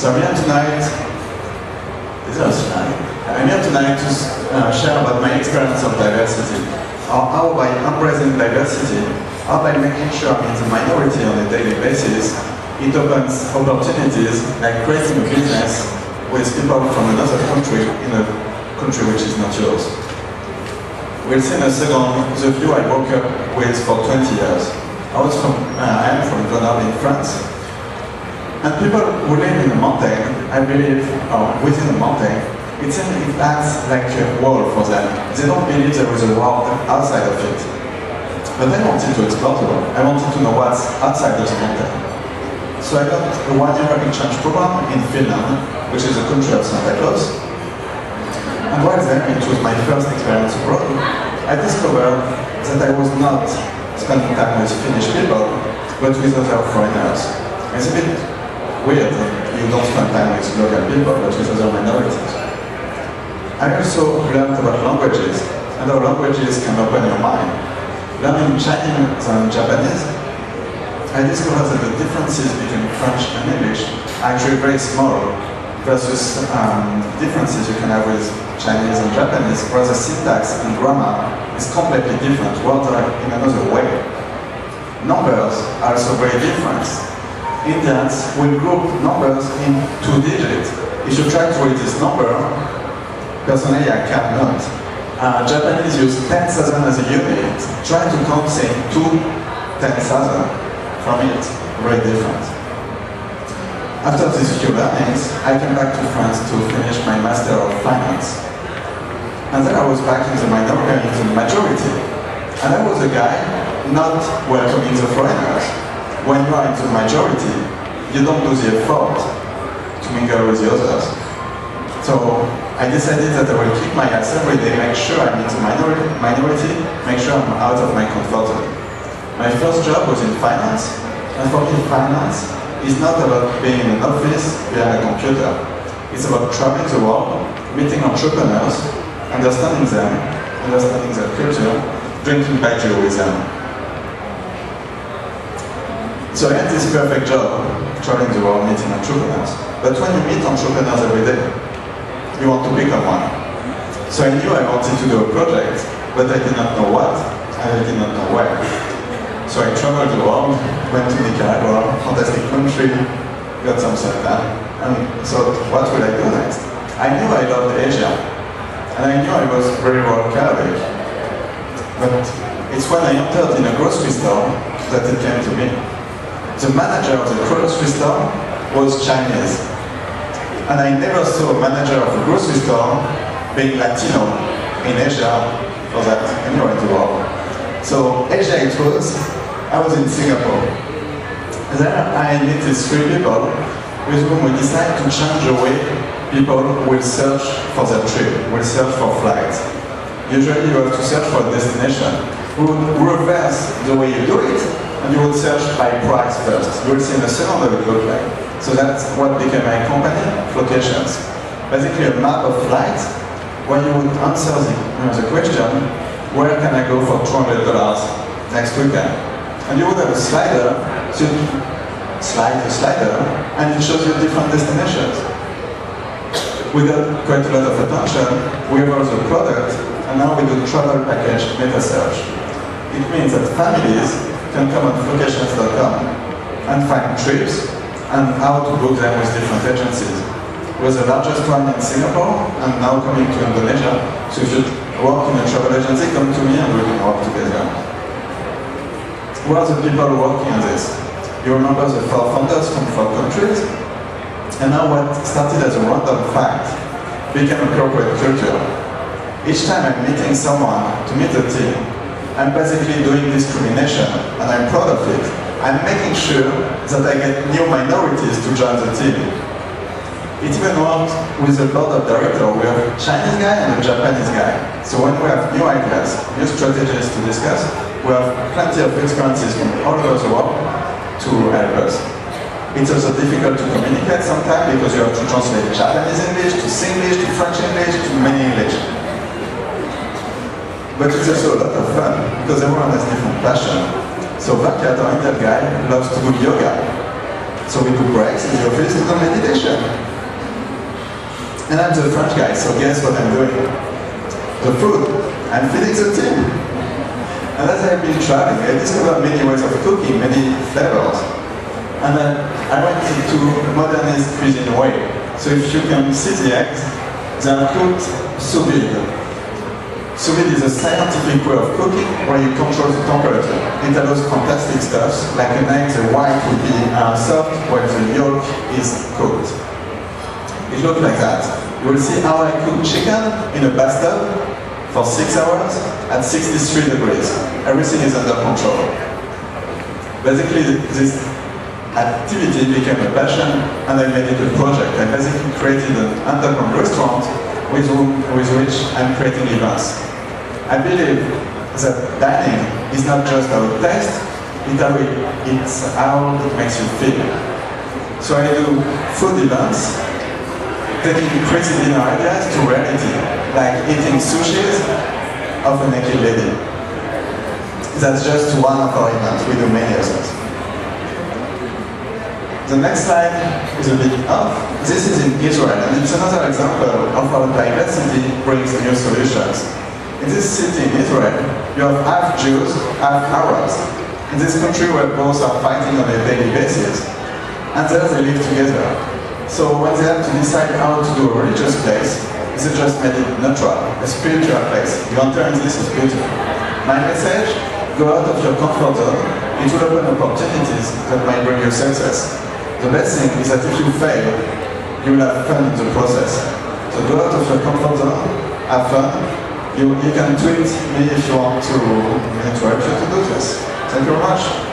So I'm here tonight. Is there a slide? I'm here tonight to share about my experience of diversity. How by embracing diversity, how by making sure I'm in the minority on a daily basis, it opens opportunities like creating a business with people from another country in a country which is not yours. We'll see in a second the view I woke up with for 20 years. I am from Grenoble in France. And people who live in a mountain, I believe, or within a mountain, it acts like a wall for them. They don't believe there is a world outside of it. But I wanted to explore the world. I wanted to know what's outside this mountain. So I got a one-year exchange program in Finland, which is a country of Santa Claus. And while there, it was my first experience abroad, I discovered that I was not spending time with Finnish people, but with other foreigners. It's a bit weird that you don't spend time with local people, but with other minorities. I also learned about languages, and how languages can open your mind. Learning Chinese and Japanese, I discovered that the differences between French and English are actually very small, versus differences you can have with Chinese and Japanese, where the syntax and grammar is completely different, words are in another way. Numbers are also very different. Indians will group numbers in 2 digits. If you try to read this number, personally I cannot. Japanese use 10,000 as a unit. Try to count saying 2 10,000 from it, very different. After these few learnings, I came back to France to finish my Master of Finance. And then I was back in the minority, in the majority. And I was a guy not welcoming the foreigners. When you are in the majority, you don't do the effort to mingle with the others. So I decided that I will kick my ass every day, make sure I'm in the minority, make sure I'm out of my comfort zone. My first job was in finance, and for me finance is not about being in an office behind a computer. It's about traveling the world, meeting entrepreneurs, understanding them, understanding their culture, drinking Baca with them. So I had this perfect job, traveling the world, meeting entrepreneurs. But when you meet entrepreneurs every day, you want to become one. So I knew I wanted to do a project, but I did not know what, and I did not know where. So I traveled the world, went to Nicaragua, fantastic country, got some stuff done, and so what would I do next? I knew I loved Asia, and I knew I was very well Catholic. But it's when I entered in a grocery store that it came to me. The manager of the grocery store was Chinese. And I never saw a manager of a grocery store being Latino in Asia, or that anywhere in the world. So Asia it was, I was in Singapore. And then I met these 3 people with whom we decided to change the way people will search for their trip, will search for flights. Usually you have to search for a destination. We would reverse the way you do it, and you would search by price first. You will see in a second how it looked like. So that's what became my company, Flocations. Basically a map of flights where you would answer the question, where can I go for $200 next weekend? And you would have a slider, so you slide the slider, and it shows you different destinations. We got quite a lot of attention, we evolved the product, and now we do travel package meta search. It means that families can come on Flocations.com and find trips and how to book them with different agencies. We're the largest one in Singapore and now coming to Indonesia. So if you work in a travel agency, come to me and we can work together. Who are the people working on this? You remember the 4 founders from 4 countries? And now what started as a random fact became a corporate culture. Each time I'm meeting someone to meet a team, I'm basically doing discrimination, and I'm proud of it. I'm making sure that I get new minorities to join the team. It even worked with the board of directors. We have a Chinese guy and a Japanese guy. So when we have new ideas, new strategies to discuss, we have plenty of experiences from all over the world to help us. It's also difficult to communicate sometimes because you have to translate Japanese English to Singlish to French English to many English. But it's also a lot of fun, because everyone has different passion. So Baca, the Indian guy, loves to do yoga. So we do breaks in the office to do meditation. And I'm the French guy, so guess what I'm doing? The food. I'm feeding the team. And as I've been traveling, I discovered many ways of cooking, many flavors. And then I went into modernist cuisine way. So if you can see the eggs, they are cooked sous vide. Sous vide is a scientific way of cooking where you control the temperature. It allows fantastic stuff, like an egg, the white will be soft while the yolk is cooked. It looks like that. You will see how I cook chicken in a bathtub for 6 hours at 63 degrees. Everything is under control. Basically, this activity became a passion and I made it a project. I basically created an underground restaurant with which I'm creating events. I believe that dining is not just how it tastes, it's how it makes you feel. So I do food events, taking crazy dinner ideas to reality, like eating sushis of a naked lady. That's just one of our events, we do many others. The next slide is a bit off. This is in Israel, and it's another example of how diversity brings new solutions. In this city in Israel, you have half Jews, half Arabs. In this country where both are fighting on a daily basis, and there they live together. So when they had to decide how to do a religious place, they just made it neutral, a spiritual place. You enter and this is beautiful. My message, go out of your comfort zone. It will open opportunities that might bring you success. The best thing is that if you fail, you will have fun in the process. So go out of your comfort zone, have fun. You can tweet me if you want to help you to do this. Thank you very much.